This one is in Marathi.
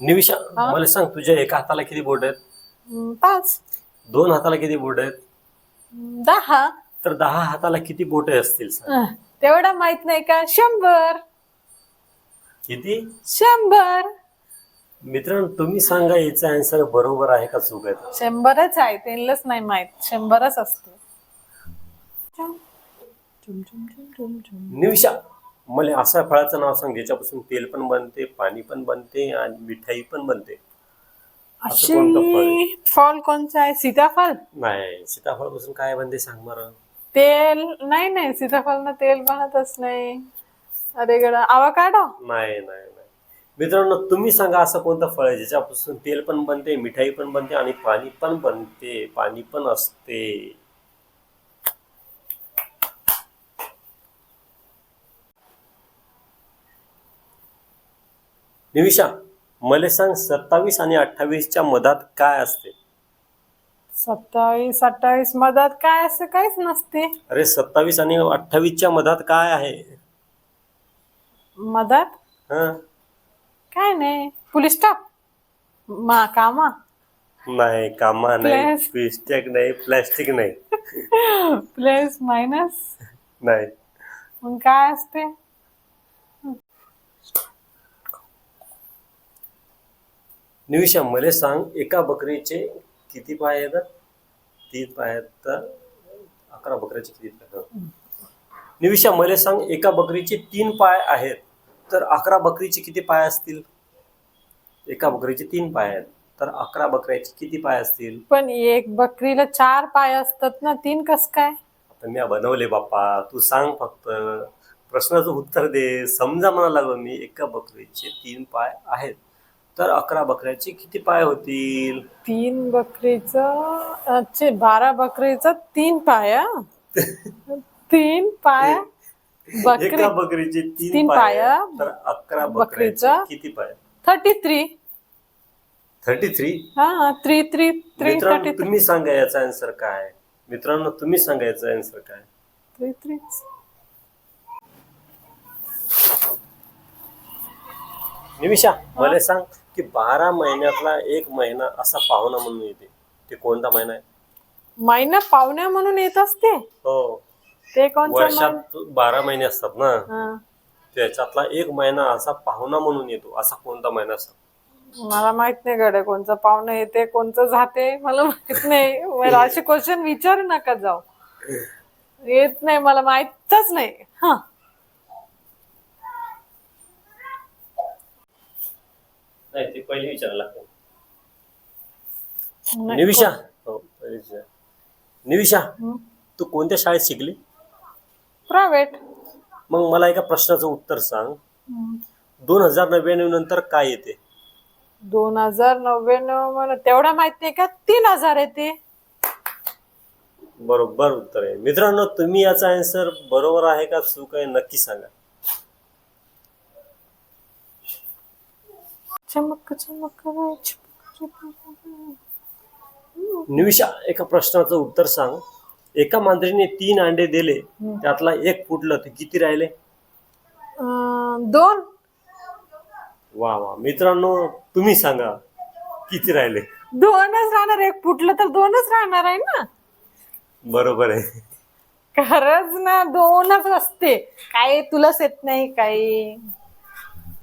निविषा, हा? मला सांग, तुझ्या एका हाताला किती बोट आहेत? 5. दोन हाताला किती बोट आहेत? 10. तर 10 हाताला किती बोटे असतील सांग? तेवढा माहित नाही का? 100. किती? 100. मित्रांनो, तुम्ही सांगा याचा आन्सर बरोबर आहे का चूक आहे? 100च आहे, त्यांनाच नाही माहित. 100च असते. निविषा, मला असा फळाचं नाव सांग ज्याच्यापासून तेल पण बनते, पाणी पण बनते आणि मिठाई पण बनते. असं कोणतं फळ आहे? फळ कोणचं आहे? सीताफळ. नाही, सीताफळ पासून काय बनते सांग बरं? तेल नाही, सीताफळ तेल बनतच नाही. अरे गडा, अवाकाडो. नाही नाही नाही. मित्रांनो, तुम्ही सांगा असं कोणतं फळ आहे ज्याच्यापासून तेल पण बनते, मिठाई पण बनते आणि पाणी पण बनते, पाणी पण असते. निविषा, मला सांग 27 आणि 28च्या मधात काय असते? 27, 28 मधात काय असं काहीच नसते. अरे 27 आणि 28च्या मधात काय आहे? मधात हा? काय नाही. फुल स्टॉप. कामा. नाही, कामा नाही, प्लस. पिस्टॅक नाही, प्लॅस्टिक नाही. Plus minus. नाही. मग काय असते? निविषा, मला सांग एका बकरीचे किती पाय येतात? 3 पाय आहेत तर 11 बकऱ्याचे किती पाय? निविषा, मला सांग एका बकरीचे 3 पाय आहेत तर 11 बकरीचे किती पाय असतील? एका बकरीचे 3 पाय आहेत तर 11 बकऱ्याचे किती पाय असतील? पण एक बकरीला 4 पाय असतात ना, 3 कस काय? आता मी बनवले बाप्पा, तू सांग फक्त, प्रश्नाचं उत्तर दे. समजा म्हणा लागलो मी, एका बकरीचे 3 पाय आहेत तर 11 बकऱ्याचे किती पाय होतील? 3 बकरीचं 12 बकरीचं 3 पाय. 3 पाय बकरी. एका बकरीचे 3 3 पाय पाय तर 11 बकरीचं बकऱ्याचे किती पाय? 33. 33. हा, 3 मित्रांनो, 33. तुम्ही सांगा याचा आन्सर काय? मित्रांनो, तुम्ही सांगा याचा आन्सर काय? 33. निमिषा, मला सांग की 12 महिन्यातला एक महिना असा पाहुणा म्हणून येते, ते कोणता महिना आहे? महिना पाहुण्या म्हणून येत असते. हो, ते कोणचा? वर्षात 12 महिने असतात ना, हा, त्याच्यातला एक महिना असा पाहुणा म्हणून येतो, असा कोणता महिना असतो? मला माहित नाही गड्या, कोणचं पाहुणं येते कोणचं जाते, मला माहित नाही. मला असे क्वेश्चन विचारू नका जाऊ. येत नाही, मला माहितच नाही. हा, नाही, ते पहिले विचारायला लागतं. नाही. निविषा, हो, पहिले विचार. निविषा, हं? तू कोणत्या शाळेत शिकली? प्रायव्हेट. मग मला एका प्रश्नाचं उत्तर सांग. 2099 नंतर काय येते? 2099 मला तेवढा माहित नाही का? 3000 येते. बरोबर उत्तर आहे. मित्रांनो, तुम्ही याचा आन्सर बरोबर आहे का चूक आहे नक्की सांगा. चमक चमक. निविषा, एका प्रश्नाचं उत्तर सांग. एका मांजरीने 3 अंडे दिले, त्यातला एक फुटलं तर किती राहिले? 2. वा वा. मित्रांनो, तुम्ही सांगा किती राहिले? 2च राहणार. एक फुटलं तर 2च राहणार आहे ना. बरोबर आहे. खरंच ना, 2च असते. काय तुलाच येत नाही काही?